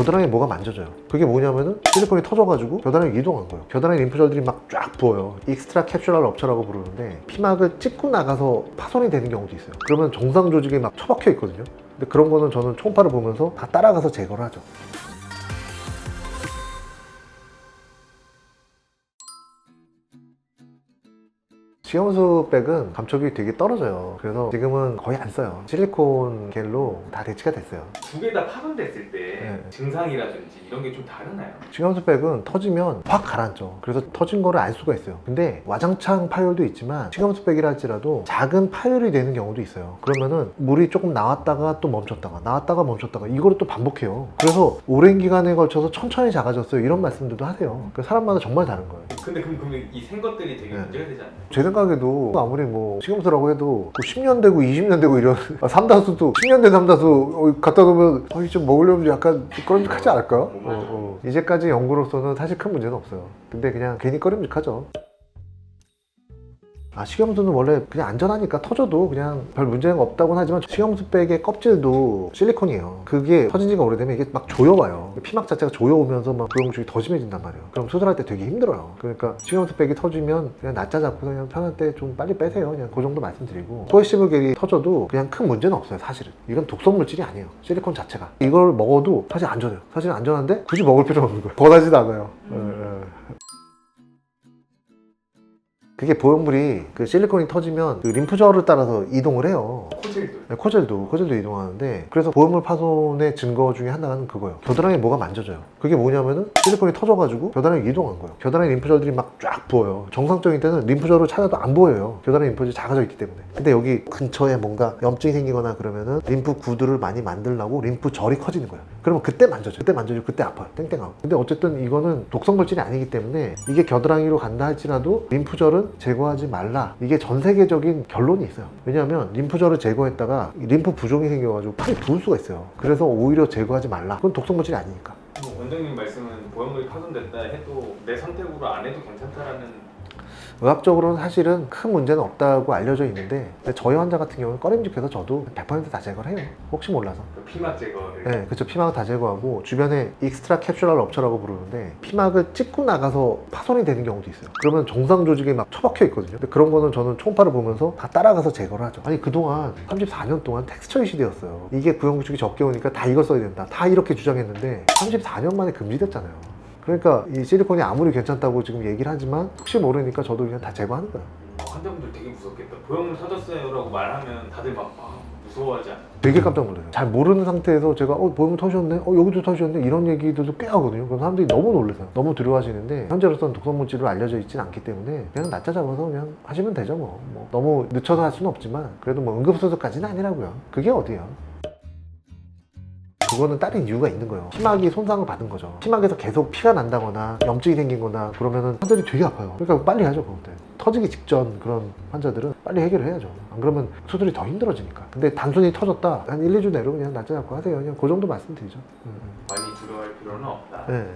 겨드랑이에 뭐가 만져져요. 그게 뭐냐면은 실리콘이 터져가지고 겨드랑이를 이동한 거예요. 겨드랑이 림프절들이 막 쫙 부어요. 익스트라 캡슐랄 럽처라고 부르는데 피막을 찍고 나가서 파손이 되는 경우도 있어요. 그러면 정상 조직에 막 처박혀 있거든요. 근데 그런 거는 저는 초음파를 보면서 다 따라가서 제거를 하죠. 식염수 백은 감촉이 되게 떨어져요. 그래서 지금은 거의 안 써요. 실리콘 겔로 다 대치가 됐어요. 두 개 다 파손됐을 때 네. 증상이라든지 이런 게 좀 다르나요? 식염수 백은 터지면 확 가라앉죠. 그래서 터진 거를 알 수가 있어요. 근데 와장창 파열도 있지만 식염수 백이라 할지라도 작은 파열이 되는 경우도 있어요. 그러면은 물이 조금 나왔다가 또 멈췄다가 나왔다가 멈췄다가 이거를 또 반복해요. 그래서 오랜 기간에 걸쳐서 천천히 작아졌어요. 이런 말씀들도 하세요. 그 사람마다 정말 다른 거예요. 근데 그럼 이 생 것들이 되게 네. 문제가 되지 않나요? 제 생각에도 아무리 뭐 식염수라고 해도 10년 되고 20년 되고 이런 삼다수도 10년 된 삼다수 갖다 놓으면 좀 먹으려면 약간 꺼림직하지 않을까요? 이제까지 연구로서는 사실 큰 문제는 없어요. 근데 그냥 괜히 꺼림직하죠. 식염수는 원래 그냥 안전하니까 터져도 그냥 별 문제는 없다고는 하지만 식염수 백의 껍질도 실리콘이에요. 그게 터진 지가 오래되면 이게 막 조여와요. 피막 자체가 조여오면서 막 부영축이 더 심해진단 말이에요. 그럼 수술할 때 되게 힘들어요. 그러니까 식염수 백이 터지면 그냥 낮자 잡고 그냥 편할 때 좀 빨리 빼세요. 그냥 그 정도 말씀드리고 포에시브 겔이 터져도 그냥 큰 문제는 없어요. 사실은 이건 독성 물질이 아니에요. 실리콘 자체가 이걸 먹어도 사실 안전해요. 사실 안전한데 굳이 먹을 필요는 없는 거예요. 권하지도 않아요. 그게 보형물이 그 실리콘이 터지면 그 림프절을 따라서 이동을 해요. 코젤도 네, 코젤도 이동하는데 그래서 보형물 파손의 증거 중에 하나는 그거예요. 겨드랑이에 뭐가 만져져요. 그게 뭐냐면은 실리콘이 터져가지고 겨드랑이를 이동한 거예요. 겨드랑이 림프절들이 막 쫙 부어요. 정상적인 때는 림프절을 찾아도 안 보여요. 겨드랑이 림프절이 작아져 있기 때문에. 근데 여기 근처에 뭔가 염증이 생기거나 그러면은 림프 구두를 많이 만들려고 림프절이 커지는 거예요. 그러면 그때 만져져요. 그때 만져지고 그때 아파요. 땡땡하고. 근데 어쨌든 이거는 독성 물질이 아니기 때문에 이게 겨드랑이로 간다 할지라도 림프절은 제거하지 말라. 이게 전 세계적인 결론이 있어요. 왜냐하면 림프절을 제거했다가 림프 부종이 생겨가지고 팔이 부을 수가 있어요. 그래서 오히려 제거하지 말라. 그건 독성 물질이 아니니까. 원장님 말씀은 보형물이 파손됐다 해도 내 선택으로 안 해도 괜찮다라는. 의학적으로는 사실은 큰 문제는 없다고 알려져 있는데 저희 환자 같은 경우는 꺼림직해서 저도 100% 다 제거를 해요. 혹시 몰라서. 그 피막 제거를. 네, 그렇죠. 피막을 다 제거하고 주변에 익스트라 캡슐랄 럽처라고 부르는데 피막을 찍고 나가서 파손이 되는 경우도 있어요. 그러면 정상 조직에 막 처박혀 있거든요. 근데 그런 거는 저는 초음파를 보면서 다 따라가서 제거를 하죠. 아니 그동안 34년 동안 텍스처 시대였어요. 이게 부영구축이 적게 오니까 다 이걸 써야 된다. 다 이렇게 주장했는데 34년 만에 금지됐잖아요. 그러니까 이 실리콘이 아무리 괜찮다고 지금 얘기를 하지만 혹시 모르니까 저도 그냥 다 제거하는 거예요. 환자분들 되게 무섭겠다. 보형물 터졌어요라고 말하면 다들 막 무서워하지 않아요? 되게 깜짝 놀라요. 잘 모르는 상태에서 제가 보형물 터졌네? 여기도 터졌네? 이런 얘기들도 꽤 하거든요. 그럼 사람들이 너무 놀라세요. 너무 두려워하시는데 현재로서는 독성 물질로 알려져 있진 않기 때문에 그냥 낮자 잡아서 그냥 하시면 되죠 뭐. 너무 늦춰서 할 수는 없지만 그래도 뭐 응급수술까지는 아니라고요. 그게 어디예요? 그거는 다른 이유가 있는 거예요. 피막이 손상을 받은 거죠. 피막에서 계속 피가 난다거나 염증이 생긴 거나 그러면은 환자들이 되게 아파요. 그러니까 빨리 하죠. 그때 터지기 직전 그런 환자들은 빨리 해결을 해야죠. 안 그러면 수술이 더 힘들어지니까. 근데 단순히 터졌다 한 1, 2주 내로 그냥 낮자 잡고 하세요. 그냥 그 정도 말씀드리죠. 많이 두려워할 필요는 없다. 네.